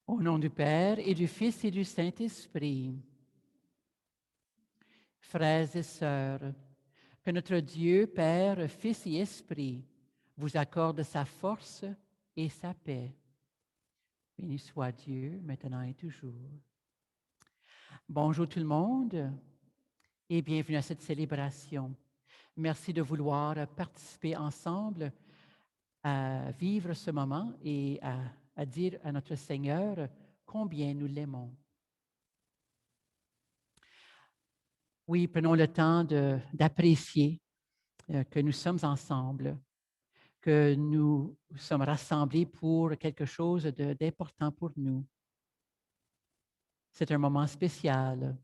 Au nom du Père et du Fils et du Saint-Esprit. Frères et sœurs, que notre Dieu, Père, Fils et Esprit, vous accorde sa force et sa paix. Béni soit Dieu, maintenant et toujours. Bonjour tout le monde et bienvenue à cette célébration. Merci de vouloir participer ensemble à vivre ce moment et à dire à notre Seigneur combien nous l'aimons. Oui, prenons le temps d'apprécier que nous sommes ensemble, que nous sommes rassemblés pour quelque chose d'important pour nous. C'est un moment spécial.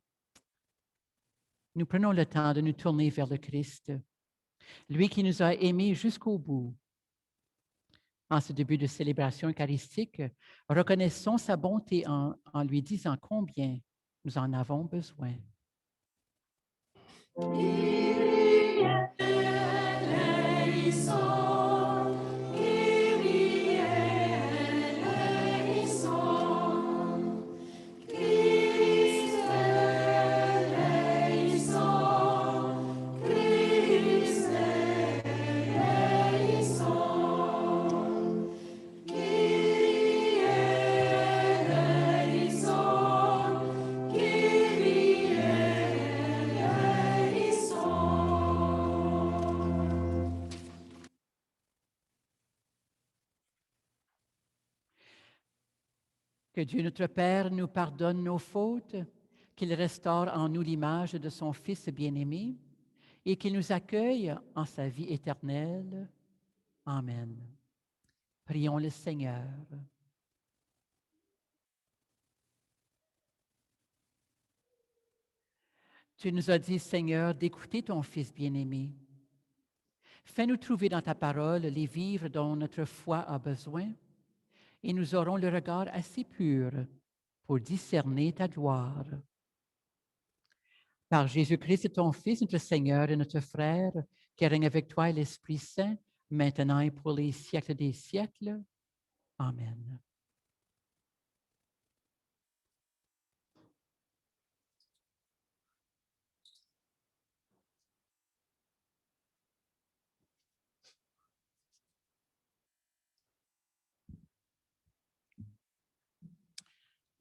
Nous prenons le temps de nous tourner vers le Christ, lui qui nous a aimés jusqu'au bout. En ce début de célébration eucharistique, reconnaissons sa bonté en lui disant combien nous en avons besoin. Que Dieu notre Père nous pardonne nos fautes, qu'il restaure en nous l'image de son Fils bien-aimé et qu'il nous accueille en sa vie éternelle. Amen. Prions le Seigneur. Tu nous as dit, Seigneur, d'écouter ton Fils bien-aimé. Fais-nous trouver dans ta parole les vivres dont notre foi a besoin et nous aurons le regard assez pur pour discerner ta gloire. Par Jésus-Christ, ton Fils, notre Seigneur et notre Frère, qui règne avec toi et l'Esprit Saint, maintenant et pour les siècles des siècles. Amen.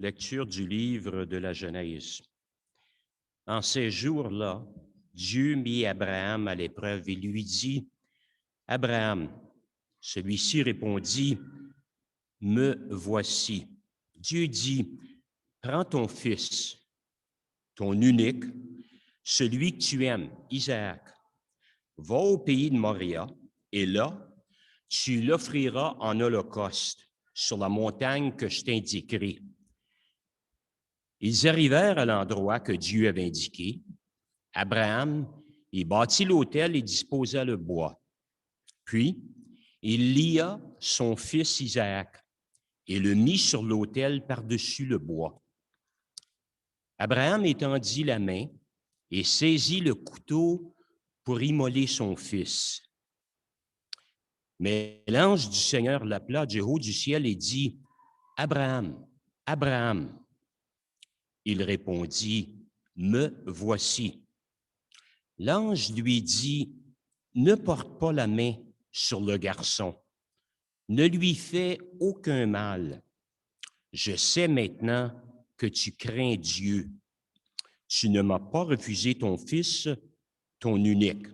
Lecture du livre de la Genèse. En ces jours-là, Dieu mit Abraham à l'épreuve et lui dit, « Abraham, celui-ci répondit, « Me voici. » Dieu dit, « Prends ton fils, ton unique, celui que tu aimes, Isaac, va au pays de Moria, et là, tu l'offriras en holocauste sur la montagne que je t'indiquerai. » Ils arrivèrent à l'endroit que Dieu avait indiqué. Abraham y bâtit l'autel et disposa le bois. Puis, il lia son fils Isaac et le mit sur l'autel par-dessus le bois. Abraham étendit la main et saisit le couteau pour immoler son fils. Mais l'ange du Seigneur l'appela du haut du ciel et dit, « Abraham, Abraham. » Il répondit, « Me voici. » L'ange lui dit, « Ne porte pas la main sur le garçon. Ne lui fais aucun mal. Je sais maintenant que tu crains Dieu. Tu ne m'as pas refusé ton fils, ton unique. »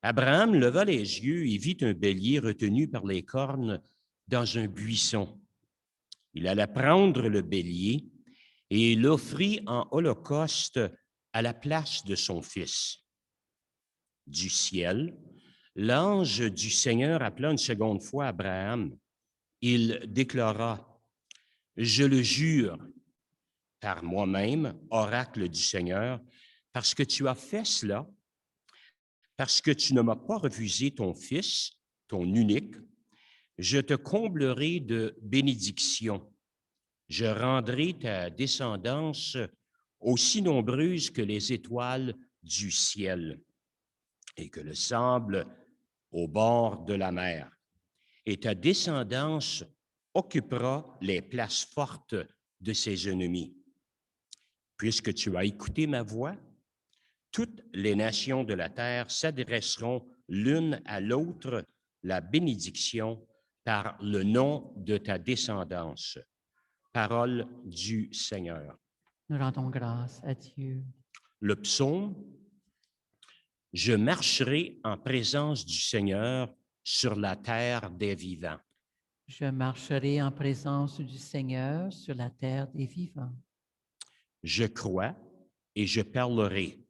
Abraham leva les yeux et vit un bélier retenu par les cornes dans un buisson. Il alla prendre le bélier et l'offrit en holocauste à la place de son fils. Du ciel, l'ange du Seigneur appela une seconde fois Abraham. Il déclara, « Je le jure, par moi-même, oracle du Seigneur, parce que tu as fait cela, parce que tu ne m'as pas refusé ton fils, ton unique, je te comblerai de bénédictions. Je rendrai ta descendance aussi nombreuse que les étoiles du ciel et que le sable au bord de la mer. Et ta descendance occupera les places fortes de ses ennemis. Puisque tu as écouté ma voix, toutes les nations de la terre s'adresseront l'une à l'autre la bénédiction par le nom de ta descendance. » Parole du Seigneur. Nous rendons grâce à Dieu. Le psaume, « Je marcherai en présence du Seigneur sur la terre des vivants. » Je marcherai en présence du Seigneur sur la terre des vivants. Je crois et je parlerai.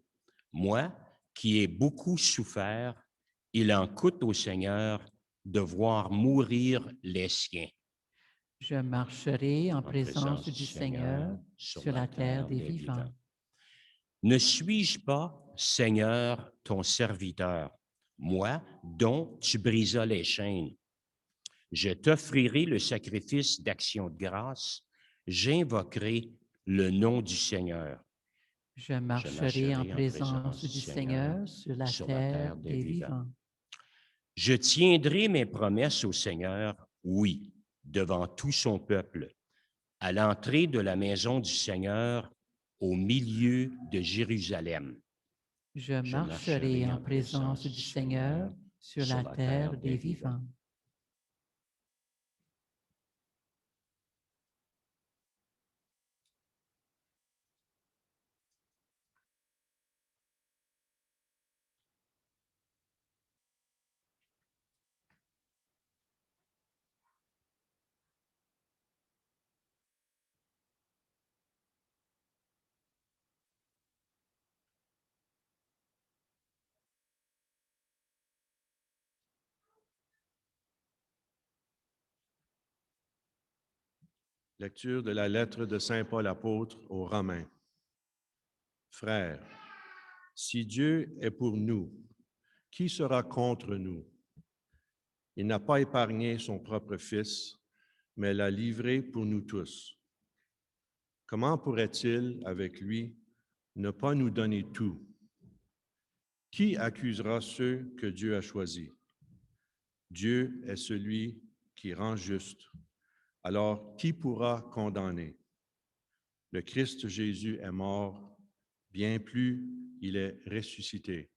Moi, qui ai beaucoup souffert, il en coûte au Seigneur de voir mourir les siens. Je marcherai en présence du Seigneur sur la terre des vivants. Ne suis-je pas, Seigneur, ton serviteur, moi, dont tu brisas les chaînes? Je t'offrirai le sacrifice d'action de grâce, j'invoquerai le nom du Seigneur. Je marcherai en présence du Seigneur sur la terre des vivants. Je tiendrai mes promesses au Seigneur, oui, devant tout son peuple, à l'entrée de la maison du Seigneur, au milieu de Jérusalem. Je marcherai en présence du Seigneur sur la terre des vivants. Lecture de la lettre de Saint Paul apôtre aux Romains. Frères, si Dieu est pour nous, qui sera contre nous? Il n'a pas épargné son propre Fils, mais l'a livré pour nous tous. Comment pourrait-il, avec lui, ne pas nous donner tout? Qui accusera ceux que Dieu a choisis? Dieu est celui qui rend juste. Alors, qui pourra condamner? Le Christ Jésus est mort, bien plus, il est ressuscité.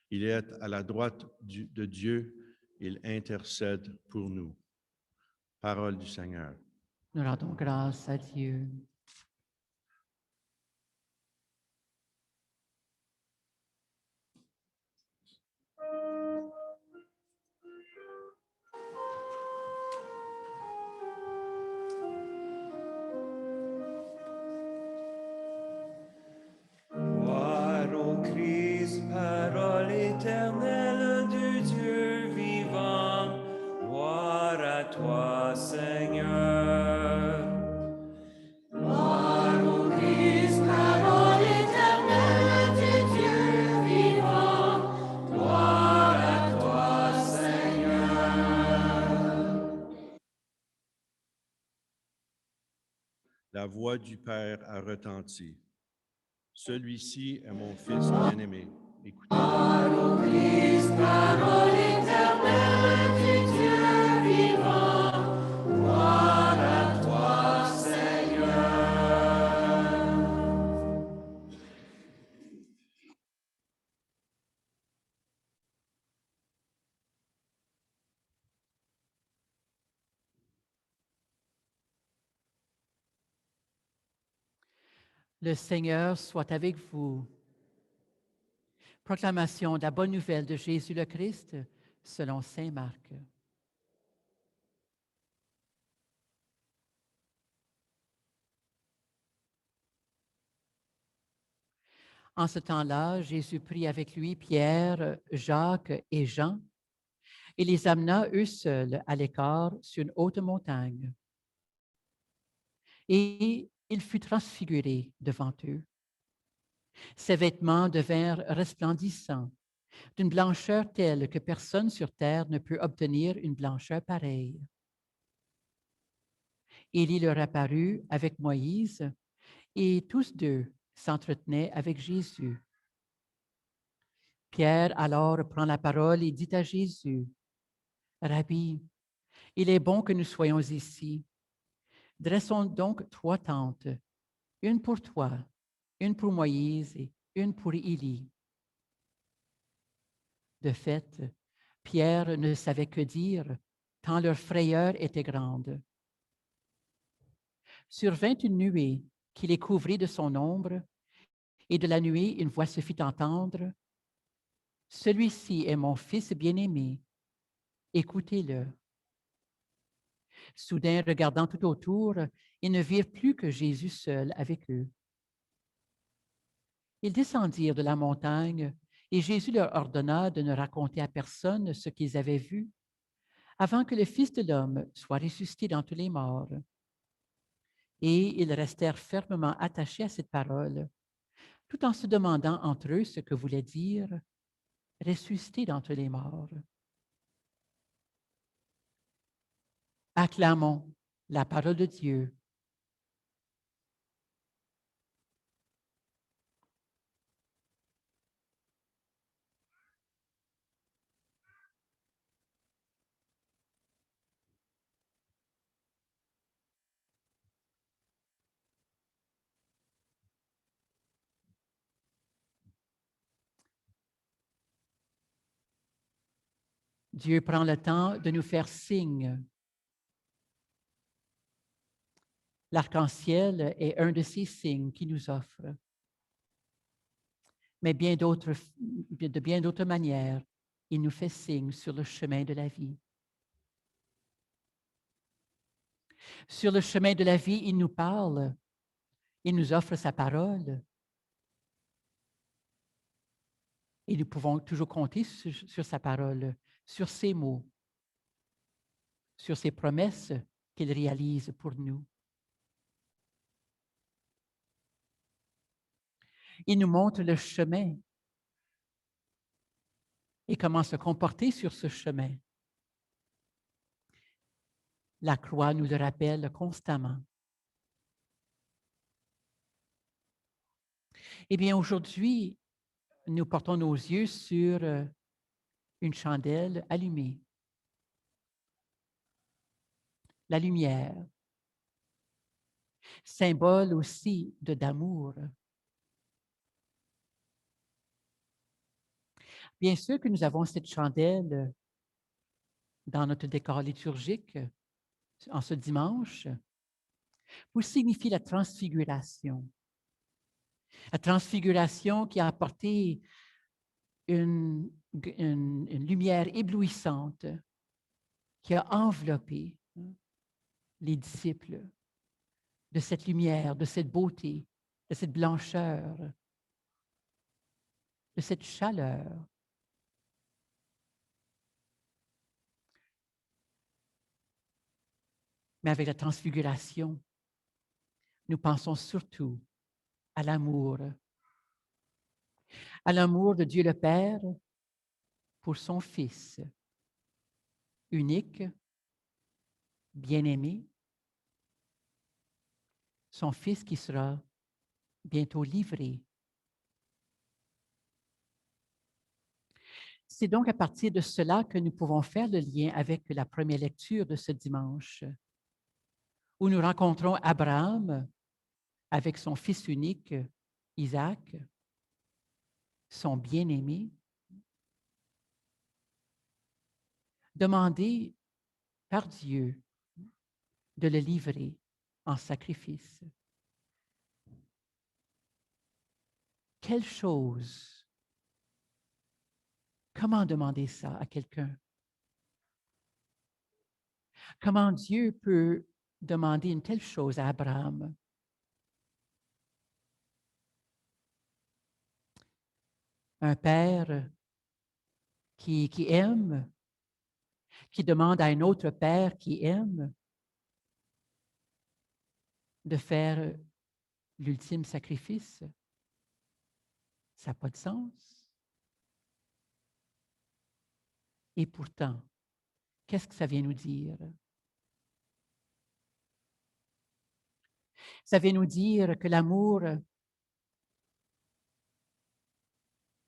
Il est à la droite de Dieu, il intercède pour nous. Parole du Seigneur. Nous rendons grâce à Dieu. Gloire au Christ, parole éternelle du Dieu vivant. Gloire à toi, Seigneur. Gloire au Christ, parole éternelle du Dieu vivant. Gloire à toi, Seigneur. La voix du Père a retenti. Celui-ci est mon Fils bien-aimé. Écoutez. Christ, parole éternelle du Dieu vivant, gloire à toi, Seigneur. Le Seigneur soit avec vous. Proclamation de la bonne nouvelle de Jésus le Christ selon saint Marc. En ce temps-là, Jésus prit avec lui Pierre, Jacques et Jean et les amena eux seuls à l'écart sur une haute montagne. Et il fut transfiguré devant eux. Ses vêtements devinrent resplendissants, d'une blancheur telle que personne sur terre ne peut obtenir une blancheur pareille. Élie leur apparut avec Moïse, et tous deux s'entretenaient avec Jésus. Pierre alors prend la parole et dit à Jésus, « Rabbi, il est bon que nous soyons ici. Dressons donc 3 tentes, une pour toi, une pour Moïse et une pour Élie. » De fait, Pierre ne savait que dire, tant leur frayeur était grande. Survint une nuée qui les couvrit de son ombre, et de la nuée une voix se fit entendre. « Celui-ci est mon Fils bien-aimé, écoutez-le. » Soudain, regardant tout autour, ils ne virent plus que Jésus seul avec eux. Ils descendirent de la montagne, et Jésus leur ordonna de ne raconter à personne ce qu'ils avaient vu, avant que le Fils de l'homme soit ressuscité d'entre les morts. Et ils restèrent fermement attachés à cette parole, tout en se demandant entre eux ce que voulait dire « ressuscité d'entre les morts ». Acclamons la parole de Dieu. Dieu prend le temps de nous faire signe. L'arc-en-ciel est un de ces signes qu'il nous offre. Mais de bien d'autres manières, il nous fait signe sur le chemin de la vie. Sur le chemin de la vie, il nous parle, il nous offre sa parole. Et nous pouvons toujours compter sur sa parole, sur ses mots, sur ses promesses qu'il réalise pour nous. Il nous montre le chemin et comment se comporter sur ce chemin. La croix nous le rappelle constamment. Eh bien, aujourd'hui, nous portons nos yeux sur une chandelle allumée. La lumière, symbole aussi d'amour. Bien sûr que nous avons cette chandelle dans notre décor liturgique en ce dimanche pour signifier la transfiguration. La transfiguration qui a apporté une lumière éblouissante qui a enveloppé les disciples de cette lumière, de cette beauté, de cette blancheur, de cette chaleur. Mais avec la transfiguration, nous pensons surtout à l'amour de Dieu le Père pour son Fils, unique, bien-aimé, son Fils qui sera bientôt livré C'est donc à partir de cela que nous pouvons faire le lien avec la première lecture de ce dimanche, où nous rencontrons Abraham avec son fils unique, Isaac, son bien-aimé, demandé par Dieu de le livrer en sacrifice. Quelle chose! Comment demander ça à quelqu'un? Comment Dieu peut demander une telle chose à Abraham? Un père qui aime, qui demande à un autre père qui aime de faire l'ultime sacrifice. Ça n'a pas de sens. Et pourtant, qu'est-ce que ça vient nous dire? Ça vient nous dire que l'amour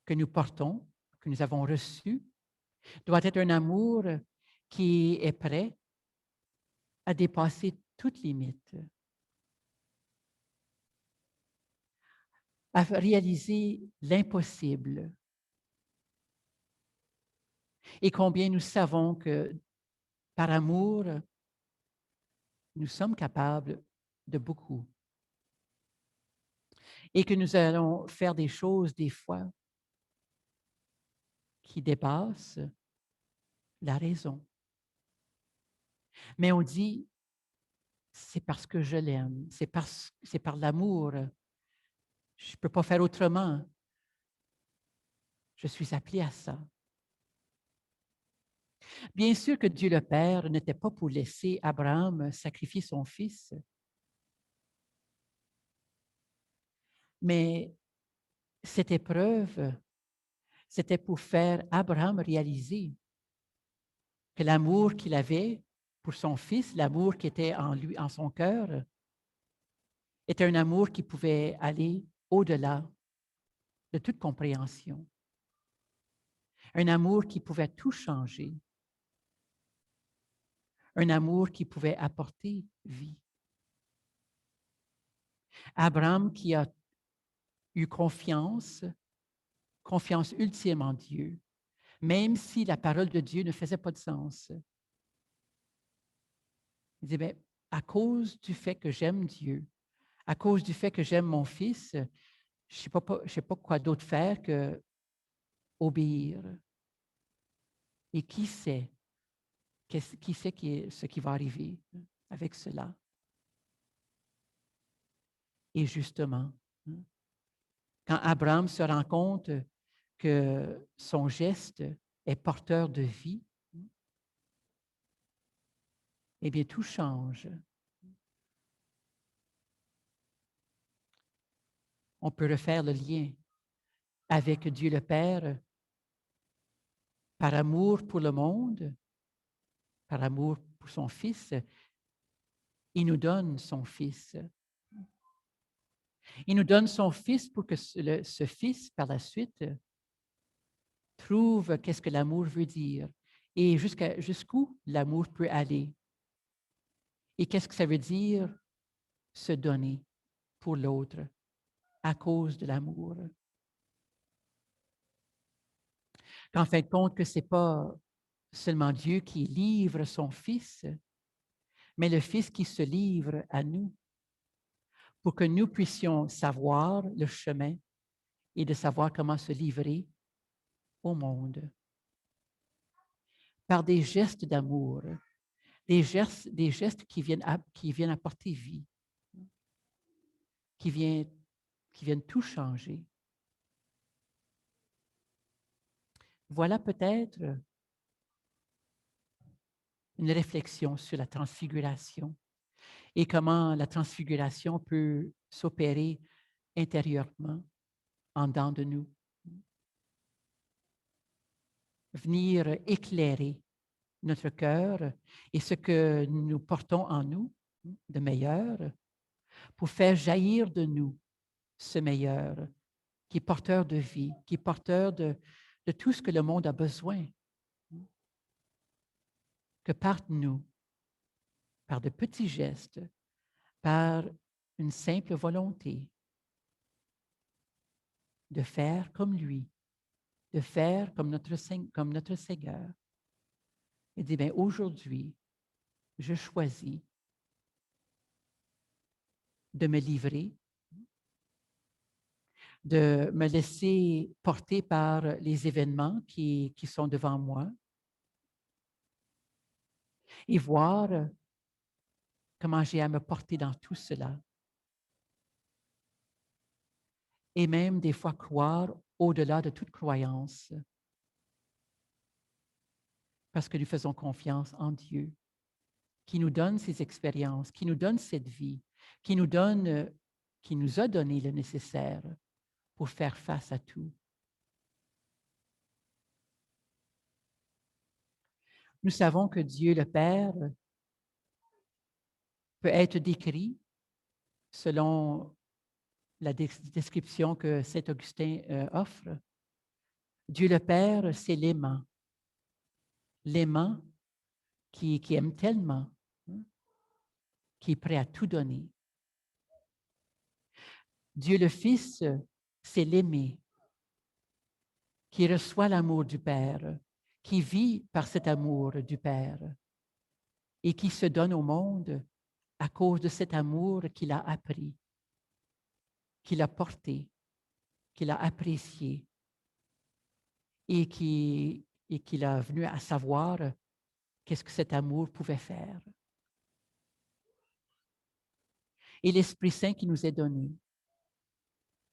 que nous portons, que nous avons reçu, doit être un amour qui est prêt à dépasser toute limite, à réaliser l'impossible. Et combien nous savons que par amour, nous sommes capables de beaucoup. Et que nous allons faire des choses, des fois, qui dépassent la raison. Mais on dit, c'est parce que je l'aime, c'est par l'amour. Je ne peux pas faire autrement. Je suis appelé à ça. Bien sûr que Dieu le Père n'était pas pour laisser Abraham sacrifier son fils. Mais cette épreuve, c'était pour faire Abraham réaliser que l'amour qu'il avait pour son fils, l'amour qui était en lui, en son cœur, était un amour qui pouvait aller au-delà de toute compréhension. Un amour qui pouvait tout changer. Un amour qui pouvait apporter vie. Abraham qui a eu confiance ultime en Dieu, même si la parole de Dieu ne faisait pas de sens. Il dit, bien, à cause du fait que j'aime Dieu, à cause du fait que j'aime mon fils, je ne sais pas quoi d'autre faire que obéir. Et qui sait ce qui va arriver avec cela? Et justement, quand Abraham se rend compte que son geste est porteur de vie, eh bien, tout change. On peut refaire le lien avec Dieu le Père par amour pour le monde, par amour pour son Fils. Il nous donne son Fils. Il nous donne son Fils pour que ce Fils, par la suite, trouve qu'est-ce que l'amour veut dire et jusqu'où l'amour peut aller. Et qu'est-ce que ça veut dire se donner pour l'autre à cause de l'amour. Qu'en fin de compte, que ce n'est pas seulement Dieu qui livre son Fils, mais le Fils qui se livre à nous pour que nous puissions savoir le chemin et de savoir comment se livrer au monde. Par des gestes d'amour, des gestes qui viennent apporter vie, qui viennent tout changer. Voilà peut-être une réflexion sur la transfiguration et comment la transfiguration peut s'opérer intérieurement, en dedans de nous. Venir éclairer notre cœur et ce que nous portons en nous de meilleur pour faire jaillir de nous ce meilleur qui est porteur de vie, qui est porteur de de tout ce que le monde a besoin. Que par nous, par de petits gestes, par une simple volonté de faire comme lui, de faire comme notre Seigneur. Et dit, bien, aujourd'hui, je choisis de me livrer, de me laisser porter par les événements qui sont devant moi et voir comment j'ai à me porter dans tout cela. Et même des fois croire au-delà de toute croyance, parce que nous faisons confiance en Dieu, qui nous donne ces expériences, qui nous donne cette vie, qui nous a donné le nécessaire pour faire face à tout. Nous savons que Dieu le Père peut être décrit selon la description que Saint Augustin offre. Dieu le Père, c'est l'aimant. L'aimant qui aime tellement, qui est prêt à tout donner. Dieu le Fils, c'est l'aimé, qui reçoit l'amour du Père, qui vit par cet amour du Père et qui se donne au monde à cause de cet amour qu'il a appris, qu'il a porté, qu'il a apprécié et qu'il a venu à savoir qu'est-ce que cet amour pouvait faire. Et l'Esprit Saint qui nous est donné,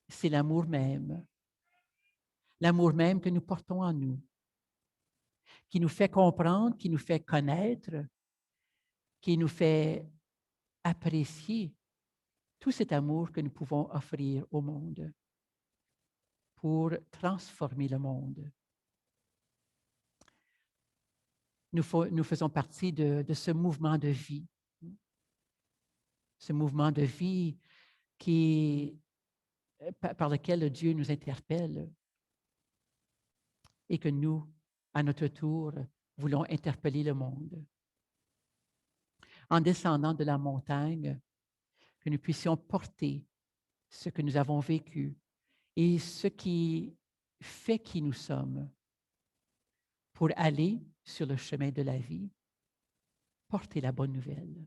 c'est l'amour même que nous portons en nous, qui nous fait comprendre, qui nous fait connaître, qui nous fait apprécier tout cet amour que nous pouvons offrir au monde pour transformer le monde. Nous faisons partie de ce mouvement de vie. Ce mouvement de vie par lequel Dieu nous interpelle et que nous, à notre tour, voulons interpeller le monde. En descendant de la montagne, que nous puissions porter ce que nous avons vécu et ce qui fait qui nous sommes pour aller sur le chemin de la vie, porter la bonne nouvelle.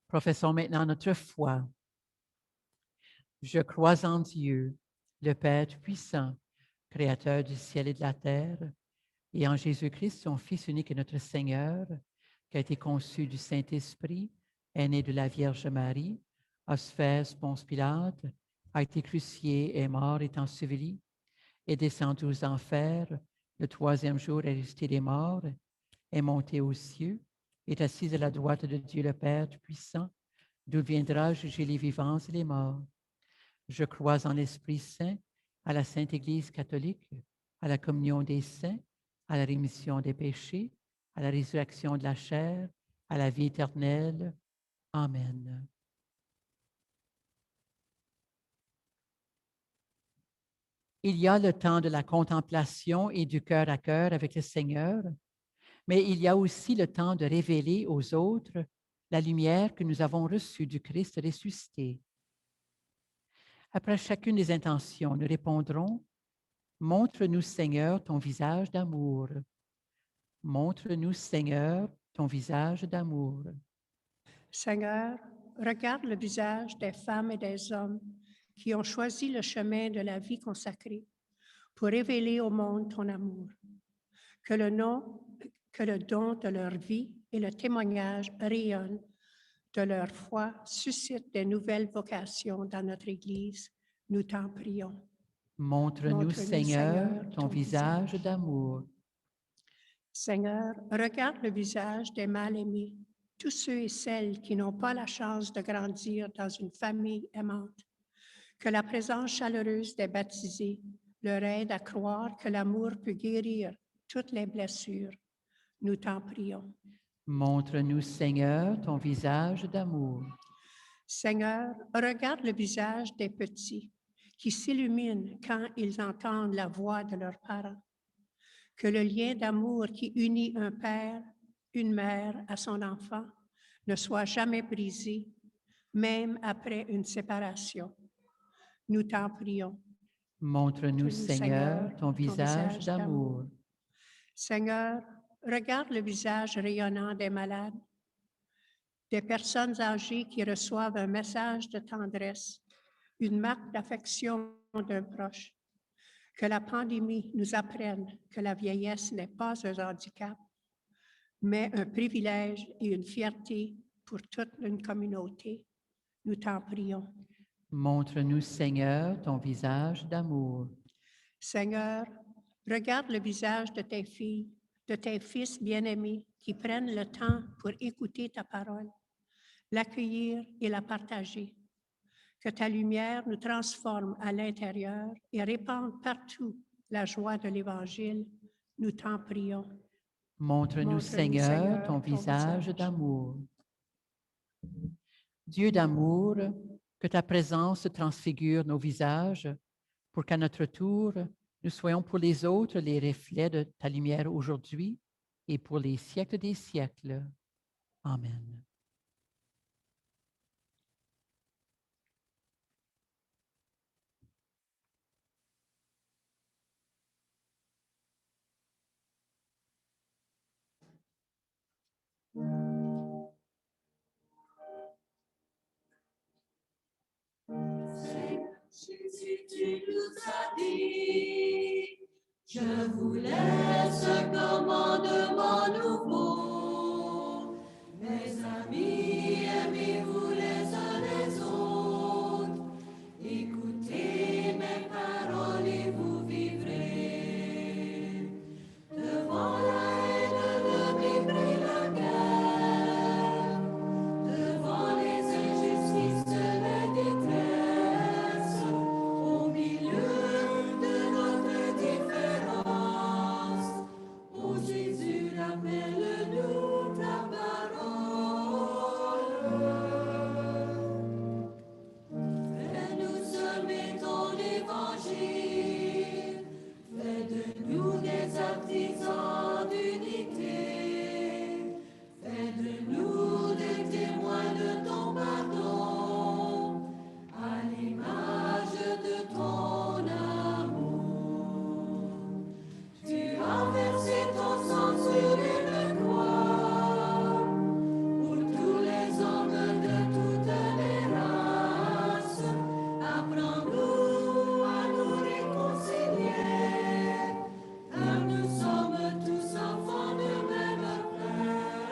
Professons maintenant notre foi. Je crois en Dieu, le Père puissant, Créateur du ciel et de la terre, et en Jésus-Christ, son Fils unique et notre Seigneur, qui a été conçu du Saint-Esprit, est né de la Vierge Marie, a souffert Ponce Pilate, a été crucifié, est mort, est enseveli, est descendu aux enfers, le troisième jour est ressuscité des morts, est monté aux cieux, est assis à la droite de Dieu le Père Tout-Puissant, d'où viendra juger les vivants et les morts. Je crois en l'Esprit Saint, à la Sainte Église catholique, à la communion des saints, à la rémission des péchés, à la résurrection de la chair, à la vie éternelle. Amen. Il y a le temps de la contemplation et du cœur à cœur avec le Seigneur, mais il y a aussi le temps de révéler aux autres la lumière que nous avons reçue du Christ ressuscité. Après chacune des intentions, nous répondrons « Montre-nous, Seigneur, ton visage d'amour. Montre-nous, Seigneur, ton visage d'amour. Seigneur, regarde le visage des femmes et des hommes qui ont choisi le chemin de la vie consacrée pour révéler au monde ton amour. Que le don de leur vie et le témoignage rayonnent de leur foi suscitent des nouvelles vocations dans notre Église. Nous t'en prions. Montre-nous, Seigneur, ton visage d'amour. Seigneur, regarde le visage des mal-aimés, tous ceux et celles qui n'ont pas la chance de grandir dans une famille aimante. Que la présence chaleureuse des baptisés leur aide à croire que l'amour peut guérir toutes les blessures. Nous t'en prions. Montre-nous, Seigneur, ton visage d'amour. Seigneur, regarde le visage des petits qui s'illuminent quand ils entendent la voix de leurs parents. Que le lien d'amour qui unit un père, une mère à son enfant ne soit jamais brisé, même après une séparation. Nous t'en prions. Montre-nous, Seigneur, ton visage d'amour. Seigneur, regarde le visage rayonnant des malades, des personnes âgées qui reçoivent un message de tendresse, une marque d'affection d'un proche. Que la pandémie nous apprenne que la vieillesse n'est pas un handicap, mais un privilège et une fierté pour toute une communauté. Nous t'en prions. Montre-nous, Seigneur, ton visage d'amour. Seigneur, regarde le visage de tes filles, de tes fils bien-aimés qui prennent le temps pour écouter ta parole, l'accueillir et la partager. Que ta lumière nous transforme à l'intérieur et répande partout la joie de l'Évangile. Nous t'en prions. Montre-nous, Seigneur, ton visage d'amour. Dieu d'amour, que ta présence transfigure nos visages pour qu'à notre tour, nous soyons pour les autres les reflets de ta lumière aujourd'hui et pour les siècles des siècles. Amen. Jésus, tu nous as dit, je vous laisse un commandement nouveau. Mes amis, aimez-vous les uns les autres. Écoutez mes paroles et vous vivrez. Devant la haine, le mépris, la guerre, devant les injustices, la détresse, au milieu de notre différence, ô Jésus, rappelle-nous ta parole. Fais-nous semer ton évangile, fais de nous des artisans d'unité, fais de nous des témoins de ton pardon, à l'image de ton amour. Tu as versé ton sang sur une croix, pour tous les hommes de toutes les races. Apprends-nous à nous réconcilier, car nous sommes tous enfants du même Père.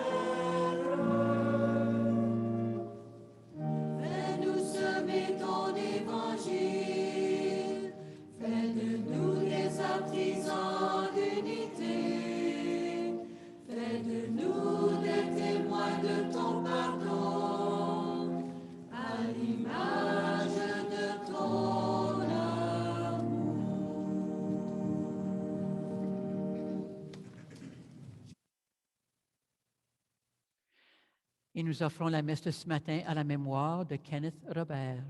Fais-nous semer ton évangile, fais de nous des artisans d'unité, fais de nous des témoins de ton pardon, à l'image de ton amour. Et nous offrons la messe de ce matin à la mémoire de Kenneth Robert.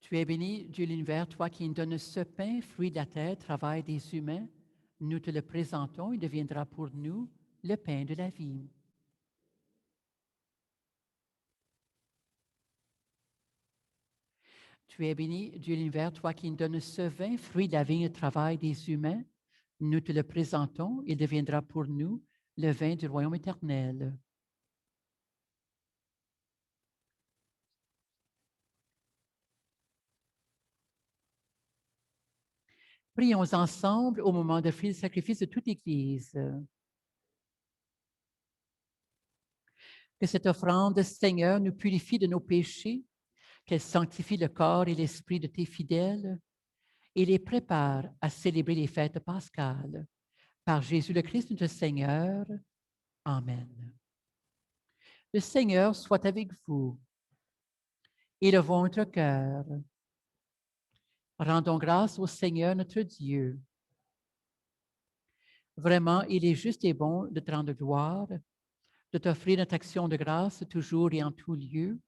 Tu es béni, Dieu de l'univers, toi qui nous donnes ce pain, fruit de la terre, travail des humains. Nous te le présentons, il deviendra pour nous le pain de la vie. Tu es béni, Dieu de l'univers, toi qui nous donnes ce vin, fruit de la vigne et travail des humains. Nous te le présentons, il deviendra pour nous le vin du royaume éternel. Prions ensemble au moment d'offrir le sacrifice de toute l'Église. Que cette offrande, Seigneur, nous purifie de nos péchés, qu'elle sanctifie le corps et l'esprit de tes fidèles et les prépare à célébrer les fêtes pascales. Par Jésus le Christ, notre Seigneur. Amen. Le Seigneur soit avec vous. Élevons notre cœur. Rendons grâce au Seigneur notre Dieu. Vraiment, il est juste et bon de te rendre gloire, de t'offrir notre action de grâce toujours et en tout lieu.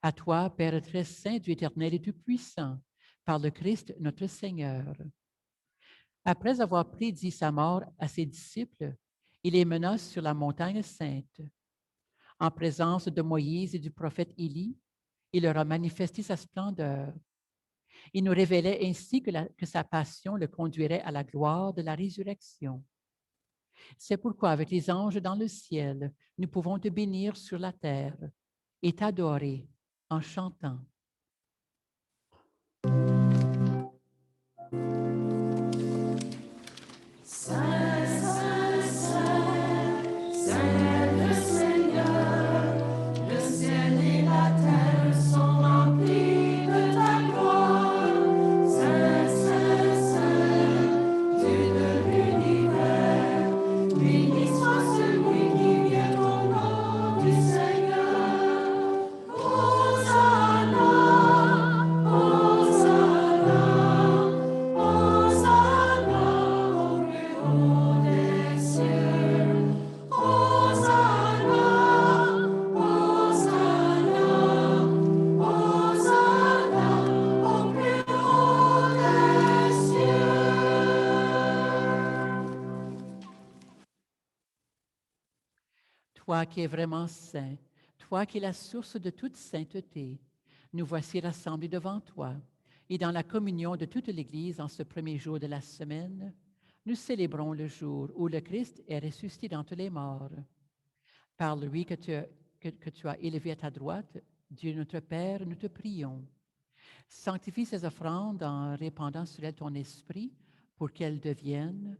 À toi, Père très saint, Dieu éternel et tout-puissant, par le Christ notre Seigneur. Après avoir prédit sa mort à ses disciples, il les mena sur la montagne sainte. En présence de Moïse et du prophète Élie, il leur a manifesté sa splendeur. Il nous révélait ainsi que sa passion le conduirait à la gloire de la résurrection. C'est pourquoi, avec les anges dans le ciel, nous pouvons te bénir sur la terre et t'adorer en chantant. Toi qui es vraiment saint, toi qui es la source de toute sainteté, nous voici rassemblés devant toi et dans la communion de toute l'Église en ce premier jour de la semaine, nous célébrons le jour où le Christ est ressuscité d'entre les morts. Par lui que tu as élevé à ta droite, Dieu notre Père, nous te prions. Sanctifie ces offrandes en répandant sur elles ton esprit pour qu'elles deviennent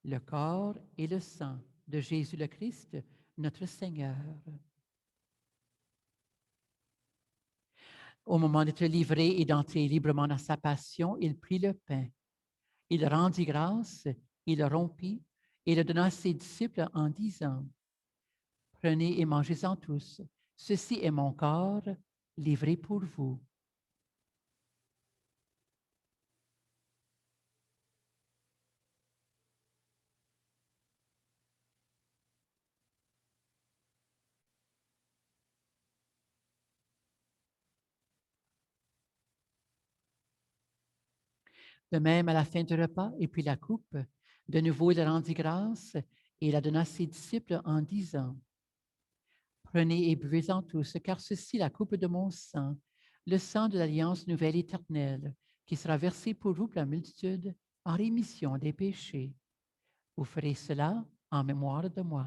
le corps et le sang de Jésus le Christ, notre Seigneur. Au moment d'être livré et d'entrer librement dans sa passion, il prit le pain. Il rendit grâce, il le rompit et le donna à ses disciples en disant, « Prenez et mangez-en tous. Ceci est mon corps livré pour vous. » De même, à la fin du repas, et puis la coupe, de nouveau, il rendit grâce et la donna à ses disciples en disant, « Prenez et buvez-en tous, car ceci est la coupe de mon sang, le sang de l'alliance nouvelle éternelle, qui sera versé pour vous pour la multitude en rémission des péchés. Vous ferez cela en mémoire de moi. »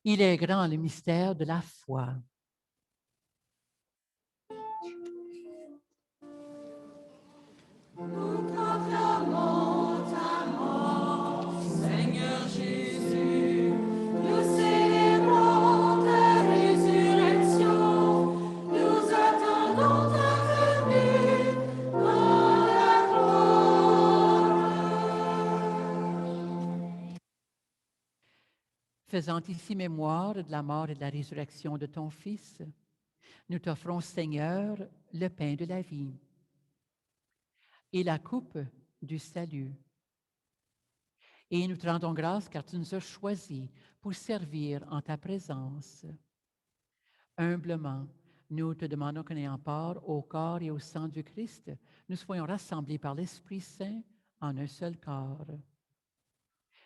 Il est grand le mystère de la foi. Nous proclamons ta mort, Seigneur Jésus. Nous célébrons ta résurrection. Nous attendons ta venue dans la gloire. Faisant ici mémoire de la mort et de la résurrection de ton Fils, nous t'offrons, Seigneur, le pain de la vie et la coupe du salut. Et nous te rendons grâce car tu nous as choisis pour servir en ta présence. Humblement, Nous te demandons qu'en ayant part au corps et au sang du Christ, nous soyons rassemblés par l'Esprit Saint en un seul corps.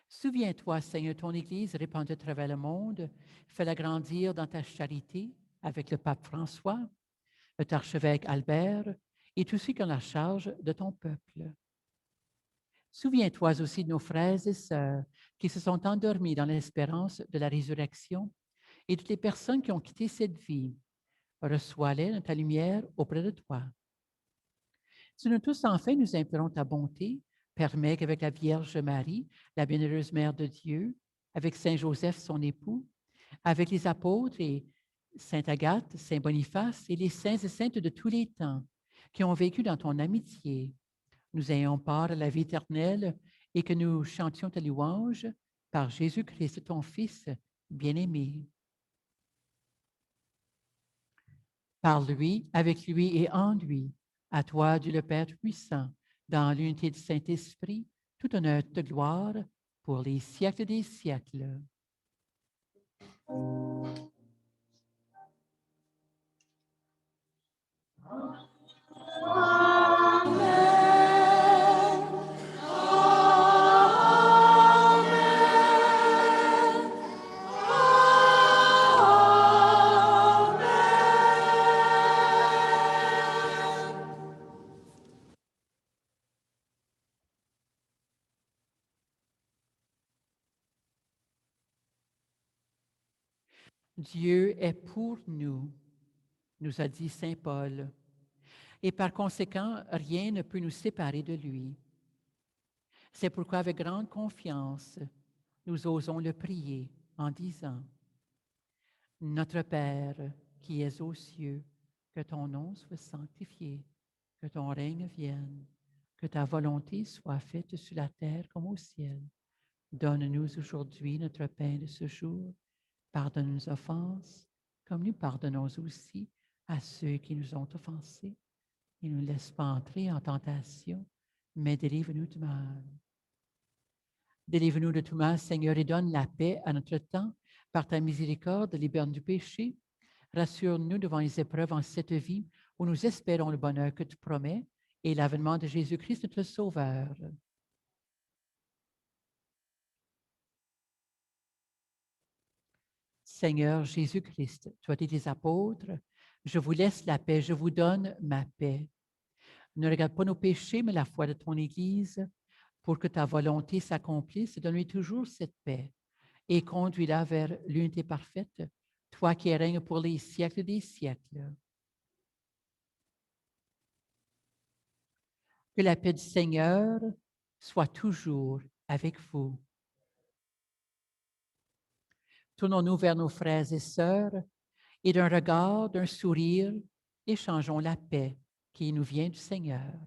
Souviens-toi, Seigneur, ton Église répandue à travers le monde, fais-la grandir dans ta charité avec le pape François, notre archevêque Albert et tous ceux qui ont la charge de ton peuple. Souviens-toi aussi de nos frères et sœurs qui se sont endormis dans l'espérance de la résurrection et toutes les personnes qui ont quitté cette vie. Reçois-les dans ta lumière auprès de toi. Si nous tous, enfin, nous implorons ta bonté, permets qu'avec la Vierge Marie, la bienheureuse Mère de Dieu, avec Saint Joseph, son époux, avec les apôtres et Sainte Agathe, Saint Boniface et les saints et saintes de tous les temps qui ont vécu dans ton amitié, nous ayons part à la vie éternelle et que nous chantions ta louange par Jésus-Christ, ton Fils bien-aimé. Par lui, avec lui et en lui, à toi, Dieu le Père puissant, dans l'unité du Saint-Esprit, toute honneur, toute gloire, pour les siècles des siècles. Dieu est pour nous, nous a dit Saint Paul, et par conséquent, rien ne peut nous séparer de lui. C'est pourquoi, avec grande confiance, nous osons le prier en disant: Notre Père, qui es aux cieux, que ton nom soit sanctifié, que ton règne vienne, que ta volonté soit faite sur la terre comme au ciel. Donne-nous aujourd'hui notre pain de ce jour. Pardonne nos offenses, comme nous pardonnons aussi à ceux qui nous ont offensés. Et ne nous laisse pas entrer en tentation, mais délivre-nous du mal. Délivre-nous de tout mal, Seigneur, et donne la paix à notre temps. Par ta miséricorde, libère-nous du péché. Rassure-nous devant les épreuves en cette vie où nous espérons le bonheur que tu promets et l'avènement de Jésus-Christ, notre Sauveur. Seigneur Jésus-Christ, tu as dit des apôtres, je vous laisse la paix, je vous donne ma paix. Ne regarde pas nos péchés, mais la foi de ton Église, pour que ta volonté s'accomplisse. Donne-lui toujours cette paix et conduis-la vers l'unité parfaite, toi qui règnes pour les siècles des siècles. Que la paix du Seigneur soit toujours avec vous. Tournons-nous vers nos frères et sœurs et d'un regard, d'un sourire, échangeons la paix qui nous vient du Seigneur.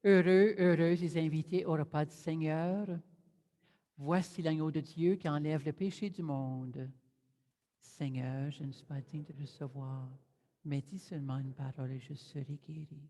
Heureux, heureux les invités au repas du Seigneur. Voici l'agneau de Dieu qui enlève le péché du monde. Seigneur, je ne suis pas digne de recevoir, mais dis seulement une parole et je serai guéri.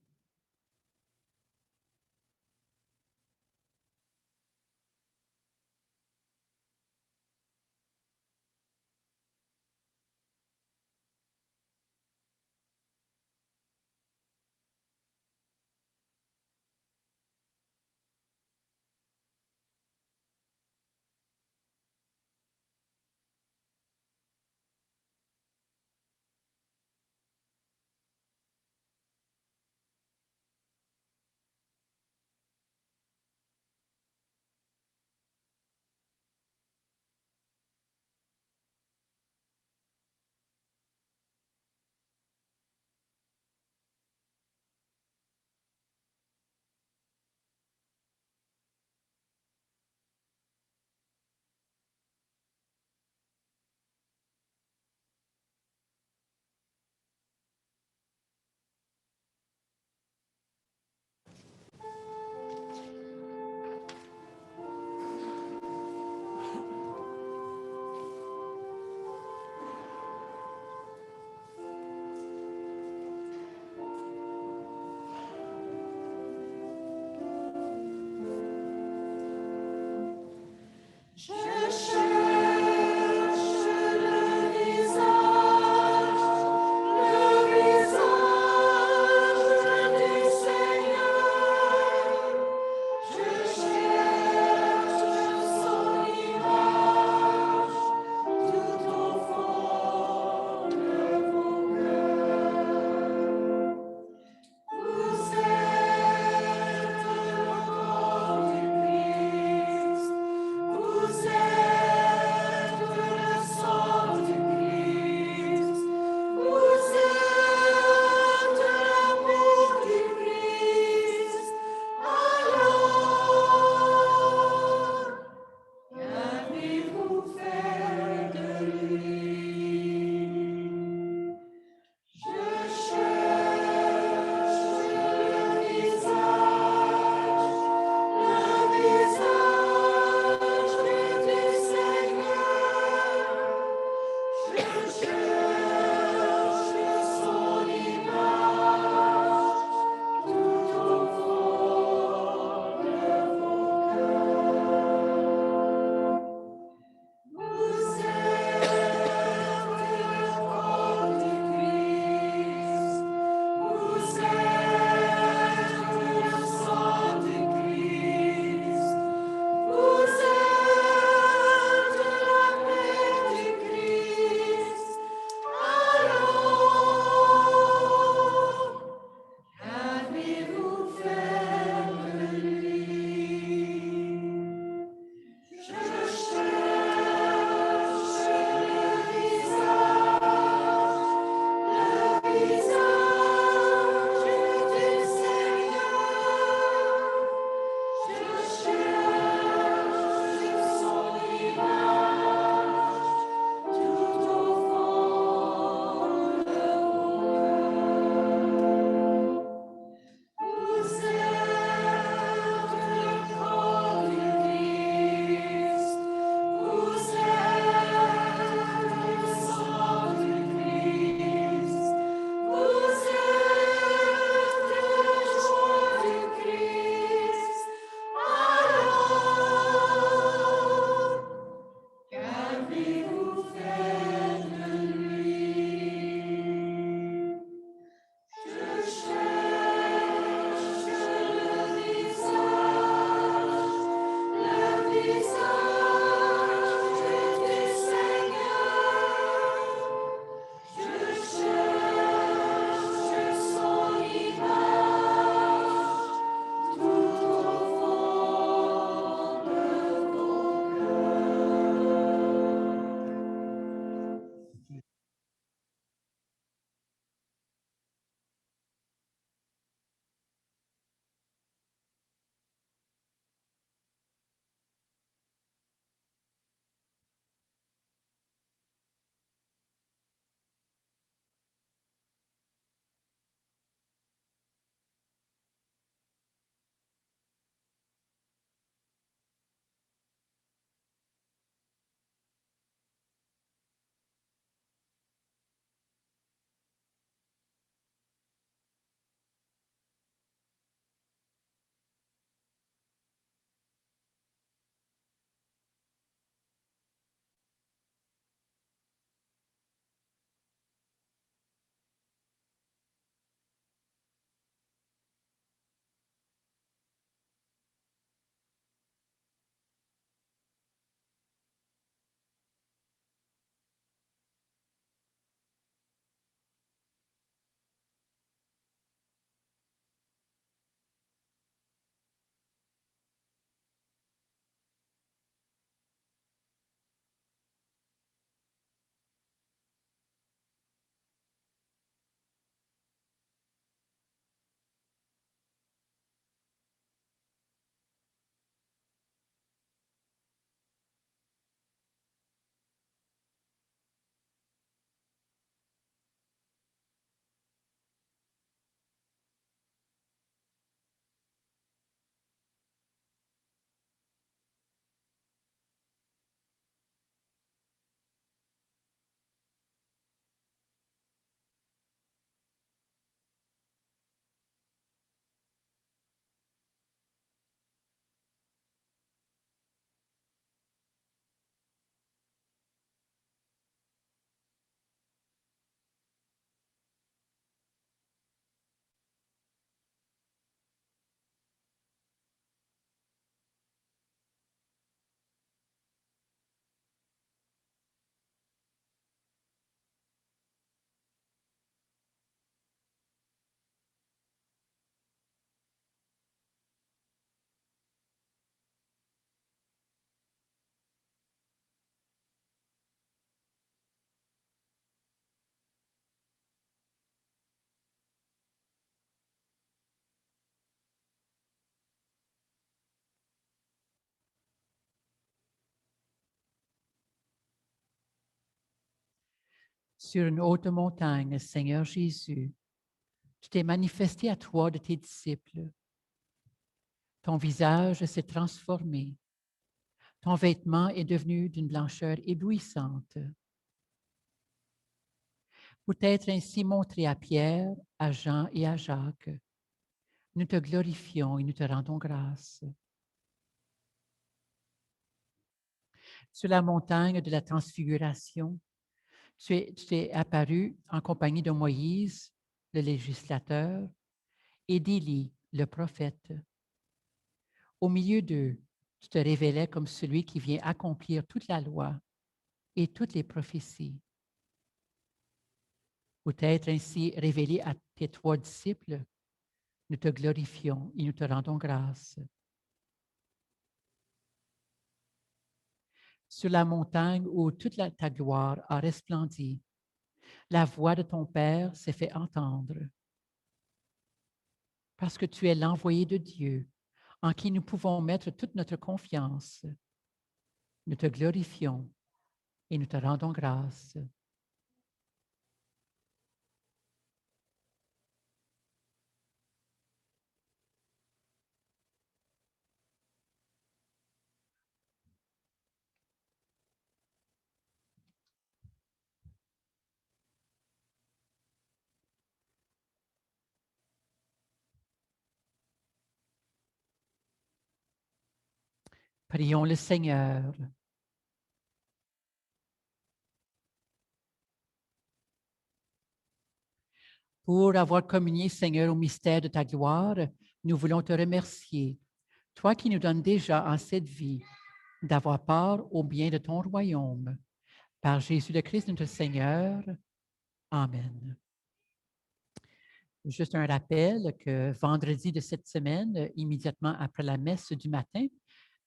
Sur une haute montagne, Seigneur Jésus, tu t'es manifesté à 3 de tes disciples. Ton visage s'est transformé. Ton vêtement est devenu d'une blancheur éblouissante. Pour t'être ainsi montré à Pierre, à Jean et à Jacques, nous te glorifions et nous te rendons grâce. Sur la montagne de la transfiguration, tu t'es apparu en compagnie de Moïse, le législateur, et d'Élie, le prophète. Au milieu d'eux, tu te révélais comme celui qui vient accomplir toute la loi et toutes les prophéties. Pour t'être ainsi révélé à tes 3 disciples, nous te glorifions et nous te rendons grâce. Sur la montagne où toute ta gloire a resplendi, la voix de ton Père s'est fait entendre. Parce que tu es l'envoyé de Dieu, en qui nous pouvons mettre toute notre confiance. Nous te glorifions et nous te rendons grâce. Prions le Seigneur. Pour avoir communié, Seigneur, au mystère de ta gloire, nous voulons te remercier. Toi qui nous donnes déjà en cette vie d'avoir part au bien de ton royaume. Par Jésus le Christ, notre Seigneur. Amen. Juste un rappel que vendredi de cette semaine, immédiatement après la messe du matin,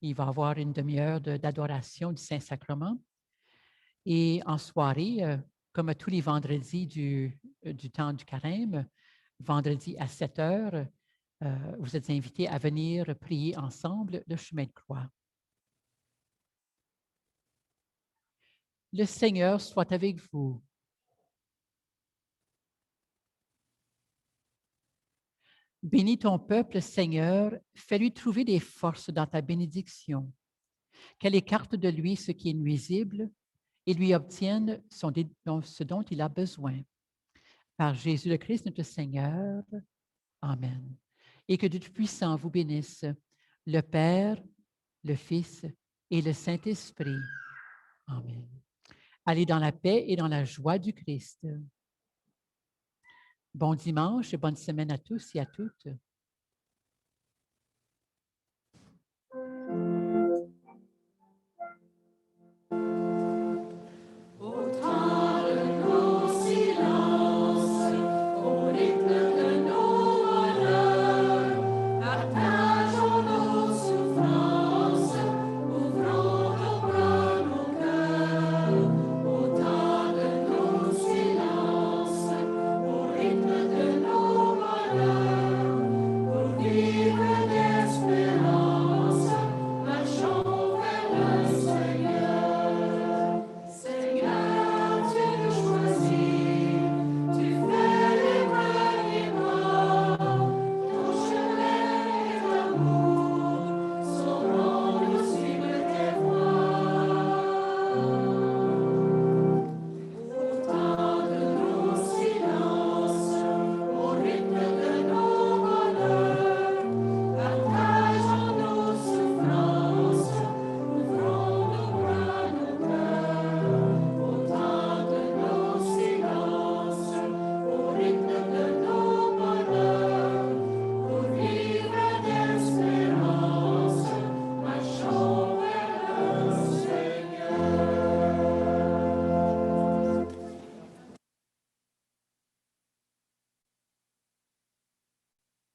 il va y avoir une demi-heure d'adoration du Saint-Sacrement. Et en soirée, comme tous les vendredis du temps du carême, vendredi à 7 heures, vous êtes invités à venir prier ensemble le chemin de croix. Le Seigneur soit avec vous. Bénis ton peuple, Seigneur, fais-lui trouver des forces dans ta bénédiction, qu'elle écarte de lui ce qui est nuisible et lui obtienne ce dont il a besoin. Par Jésus le Christ, notre Seigneur. Amen. Et que Dieu Tout-Puissant vous bénisse, le Père, le Fils et le Saint-Esprit. Amen. Allez dans la paix et dans la joie du Christ. Bon dimanche et bonne semaine à tous et à toutes.